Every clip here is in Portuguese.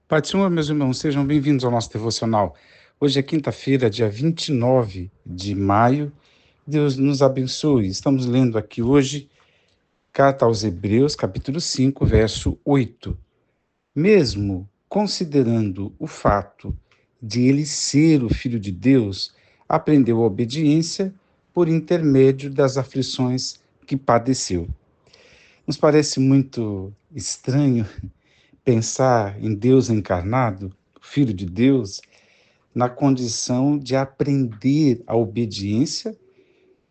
Pai do Senhor, meus irmãos, sejam bem-vindos ao nosso devocional. Hoje é quinta-feira, dia 29 de maio. Deus nos abençoe. Estamos lendo aqui hoje, Carta aos Hebreus, capítulo 5, verso 8. Mesmo considerando o fato de ele ser o Filho de Deus, aprendeu a obediência por intermédio das aflições que padeceu. Nos parece muito estranho pensar em Deus encarnado, Filho de Deus, na condição de aprender a obediência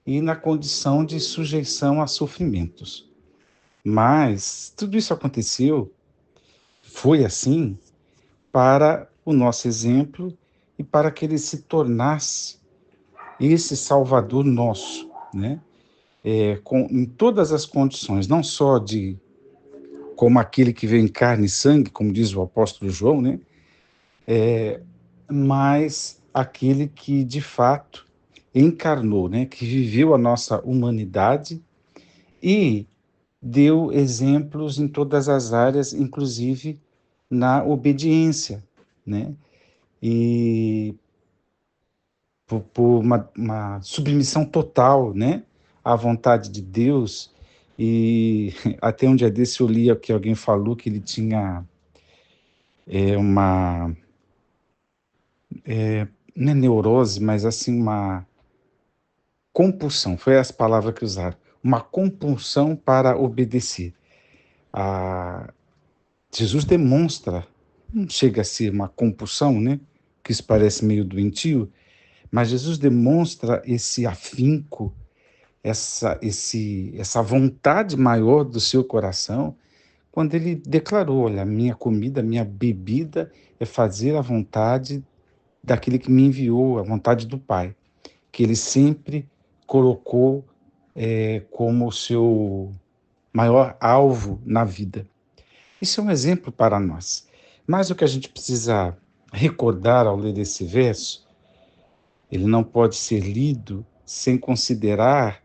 e na condição de sujeição a sofrimentos. Mas tudo isso aconteceu, foi assim, para o nosso exemplo e para que ele se tornasse esse Salvador nosso, né? Em todas as condições, não só de como aquele que veio em carne e sangue, como diz o apóstolo João, né? Mas aquele que de fato encarnou, né? Que viveu a nossa humanidade e deu exemplos em todas as áreas, inclusive na obediência, né? E por uma submissão total, né? À vontade de Deus. E até um dia desse eu li que alguém falou que ele tinha uma, não é neurose, mas assim uma compulsão, foi essa palavra que usaram, uma compulsão para obedecer. A, Jesus demonstra, não chega a ser uma compulsão, né? Que isso parece meio doentio, mas Jesus demonstra esse afinco, essa vontade maior do seu coração, quando ele declarou: olha, minha comida, minha bebida é fazer a vontade daquele que me enviou, a vontade do Pai, que ele sempre colocou como seu maior alvo na vida. Isso é um exemplo para nós. Mas o que a gente precisa recordar ao ler esse verso, ele não pode ser lido sem considerar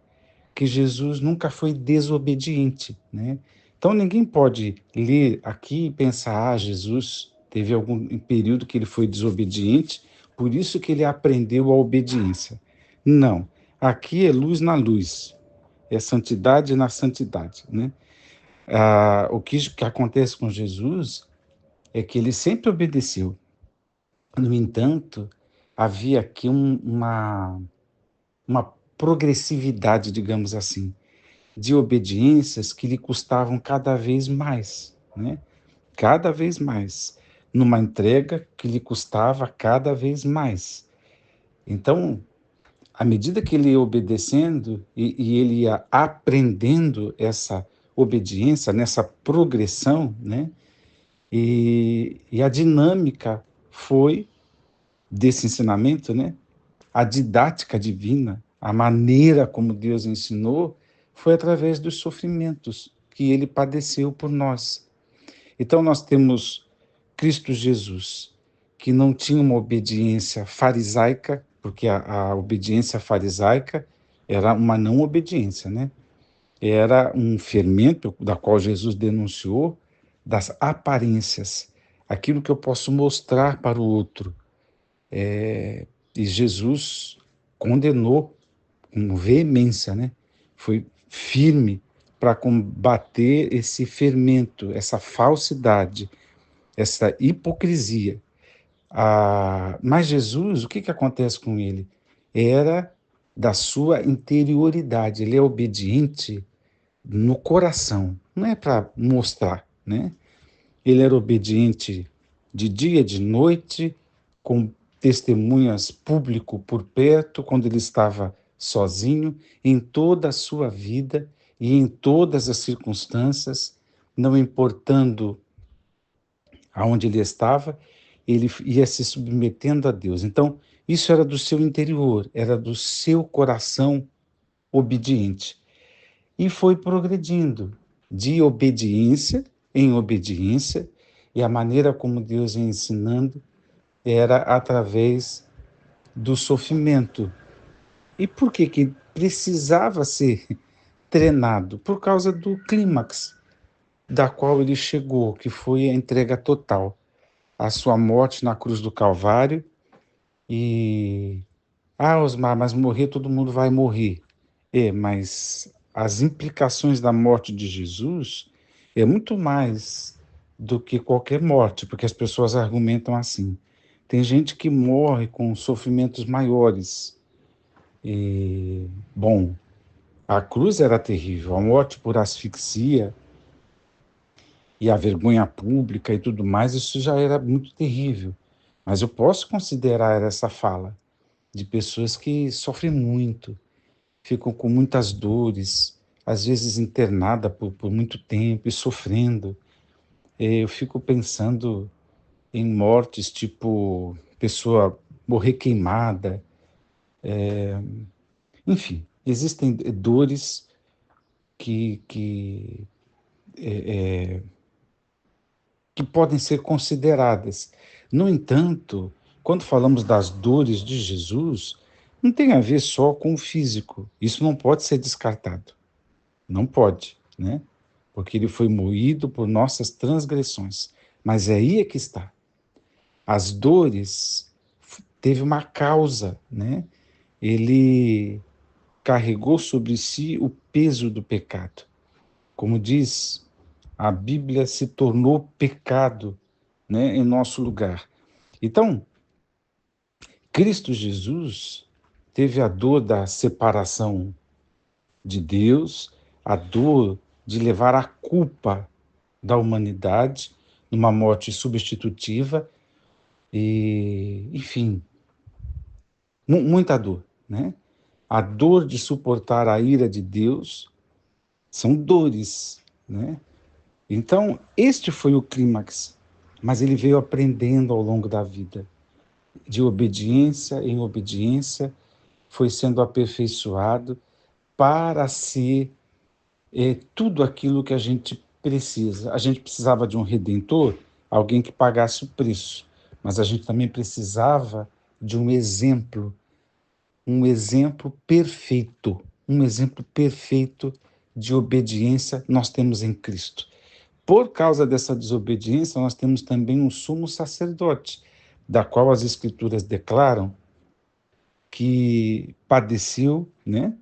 que Jesus nunca foi desobediente, né? Então ninguém pode ler aqui e pensar: Jesus teve algum período que ele foi desobediente, por isso que ele aprendeu a obediência. Não, aqui é luz na luz, é santidade na santidade, né? O que acontece com Jesus é que ele sempre obedeceu. No entanto, havia aqui uma progressividade, digamos assim, de obediências que lhe custavam cada vez mais, né? Cada vez mais, numa entrega que lhe custava cada vez mais. Então, à medida que ele ia obedecendo e ele ia aprendendo essa obediência, nessa progressão, né? E a dinâmica foi desse ensinamento, né? A didática divina, a maneira como Deus ensinou, foi através dos sofrimentos que ele padeceu por nós. Então, nós temos Cristo Jesus, que não tinha uma obediência farisaica, porque a obediência farisaica era uma não obediência, né? Era um fermento, da qual Jesus denunciou, das aparências, aquilo que eu posso mostrar para o outro. E Jesus condenou com veemência, né? Foi firme para combater esse fermento, essa falsidade, essa hipocrisia. Mas Jesus, o que acontece com ele? Era da sua interioridade, ele é obediente no coração, não é para mostrar, né? Ele era obediente de dia, de noite, com testemunhas público por perto, quando ele estava sozinho, em toda a sua vida e em todas as circunstâncias, não importando aonde ele estava, ele ia se submetendo a Deus. Então, isso era do seu interior, era do seu coração obediente. E foi progredindo de obediência em obediência, e a maneira como Deus ia ensinando era através do sofrimento. E por que que precisava ser treinado? Por causa do clímax da qual ele chegou, que foi a entrega total. a sua morte na cruz do Calvário e Osmar, mas morrer todo mundo vai morrer. Mas as implicações da morte de Jesus é muito mais do que qualquer morte, porque as pessoas argumentam assim. Tem gente que morre com sofrimentos maiores. Bom, a cruz era terrível, a morte por asfixia e a vergonha pública e tudo mais, isso já era muito terrível. Mas eu posso considerar essa fala de pessoas que sofrem muito, ficam com muitas dores, às vezes internada por muito tempo e sofrendo. Eu fico pensando em mortes tipo pessoa morrer queimada, enfim, existem dores que, que podem ser consideradas. No entanto, quando falamos das dores de Jesus, não tem a ver só com o físico. Isso não pode ser descartado. Não pode, né? Porque ele foi moído por nossas transgressões. Mas é aí é que está. As dores teve uma causa, né? Ele carregou sobre si o peso do pecado. Como diz, a Bíblia se tornou pecado, né, em nosso lugar. Então, Cristo Jesus teve a dor da separação de Deus, a dor de levar a culpa da humanidade numa morte substitutiva e, enfim, muita dor, né? A dor de suportar a ira de Deus são dores, né? Então, este foi o clímax, mas ele veio aprendendo ao longo da vida, de obediência em obediência, foi sendo aperfeiçoado para ser tudo aquilo que a gente precisa. A gente precisava de um redentor, alguém que pagasse o preço, mas a gente também precisava de um exemplo perfeito de obediência nós temos em Cristo. Por causa dessa desobediência, nós temos também um sumo sacerdote, da qual as Escrituras declaram que padeceu, né?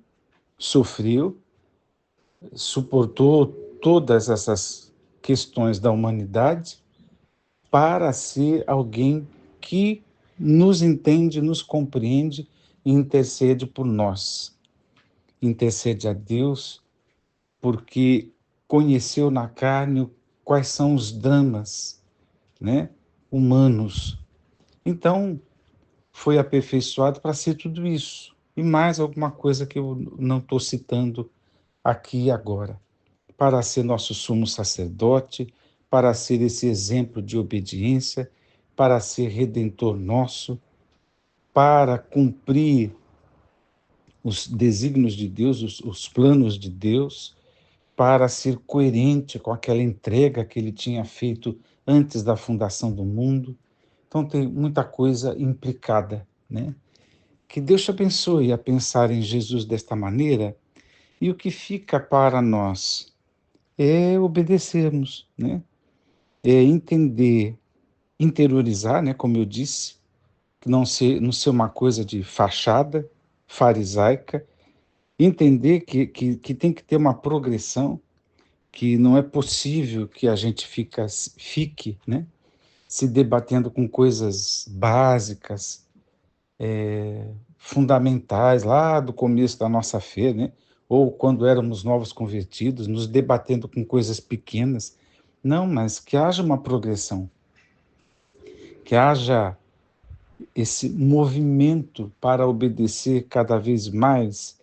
Sofreu, suportou todas essas questões da humanidade para ser alguém que nos entende, nos compreende e intercede por nós. Intercede a Deus porque conheceu na carne quais são os dramas, né, humanos. Então, foi aperfeiçoado para ser tudo isso. E mais alguma coisa que eu não estou citando aqui e agora. Para ser nosso sumo sacerdote, para ser esse exemplo de obediência, para ser redentor nosso, para cumprir os desígnios de Deus, os planos de Deus, para ser coerente com aquela entrega que ele tinha feito antes da fundação do mundo. Então tem muita coisa implicada, né? Que Deus te abençoe a pensar em Jesus desta maneira, e o que fica para nós é obedecermos, né? É entender, interiorizar, né, como eu disse, que não ser uma coisa de fachada farisaica, entender que tem que ter uma progressão, que não é possível que a gente fique, né, se debatendo com coisas básicas, fundamentais, lá do começo da nossa fé, né, ou quando éramos novos convertidos, nos debatendo com coisas pequenas. Não, mas que haja uma progressão, que haja esse movimento para obedecer cada vez mais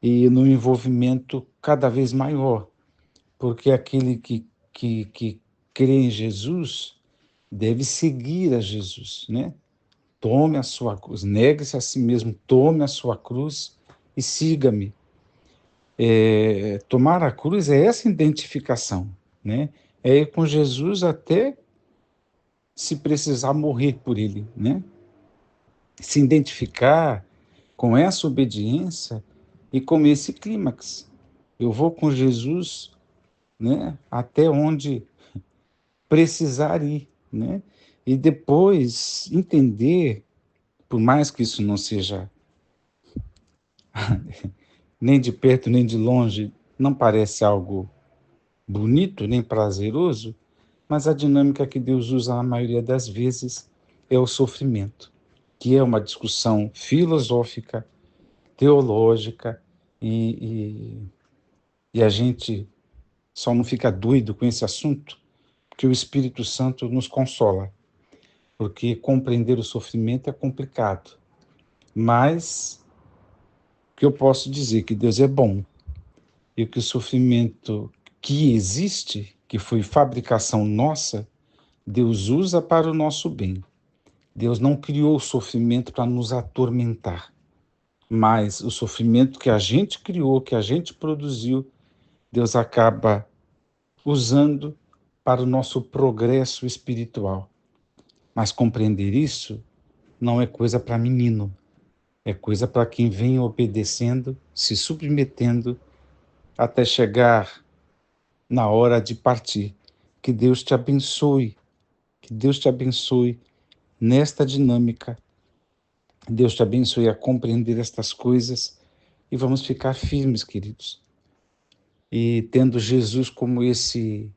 e no envolvimento cada vez maior, porque aquele que crê em Jesus deve seguir a Jesus, né? Tome a sua cruz, negue-se a si mesmo, tome a sua cruz e siga-me. Tomar a cruz é essa identificação, né? É ir com Jesus até se precisar morrer por ele, né? Se identificar com essa obediência e com esse clímax. Eu vou com Jesus, né, até onde precisar ir, né? e depois entender, por mais que isso não seja nem de perto nem de longe, não parece algo bonito nem prazeroso, mas a dinâmica que Deus usa na maioria das vezes é o sofrimento, que é uma discussão filosófica, teológica, e, e a gente só não fica doido com esse assunto, porque o Espírito Santo nos consola, porque compreender o sofrimento é complicado. Mas o que eu posso dizer que Deus é bom e que o sofrimento que existe, que foi fabricação nossa, Deus usa para o nosso bem. Deus não criou o sofrimento para nos atormentar, mas o sofrimento que a gente criou, que a gente produziu, Deus acaba usando para o nosso progresso espiritual. Mas compreender isso não é coisa para menino, é coisa para quem vem obedecendo, se submetendo até chegar na hora de partir. Que Deus te abençoe, que Deus te abençoe nesta dinâmica. Deus te abençoe a compreender estas coisas e vamos ficar firmes, queridos. E tendo Jesus como esse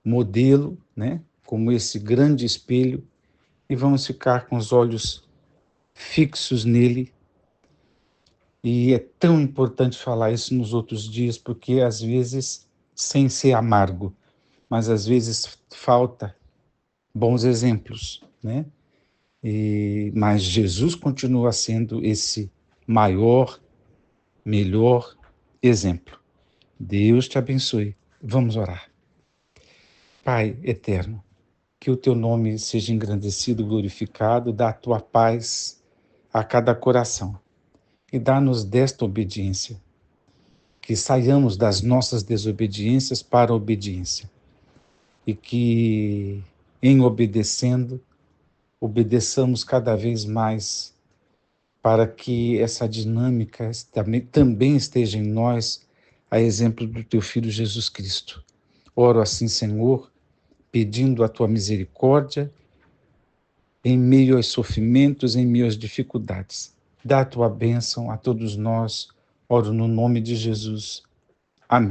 modelo, né? Como esse grande espelho, e vamos ficar com os olhos fixos nele. E é tão importante falar isso nos outros dias, porque às vezes, sem ser amargo, mas às vezes falta bons exemplos, né? Mas Jesus continua sendo esse maior, melhor exemplo. Deus te abençoe. Vamos orar. Pai eterno, que o teu nome seja engrandecido, glorificado, dá a tua paz a cada coração e dá-nos desta obediência, que saiamos das nossas desobediências para a obediência e que, em obedecendo, obedeçamos cada vez mais para que essa dinâmica também esteja em nós, a exemplo do teu Filho Jesus Cristo. Oro assim, Senhor, pedindo a tua misericórdia em meio aos sofrimentos, em meio às dificuldades. Dá a tua bênção a todos nós. Oro no nome de Jesus. Amém.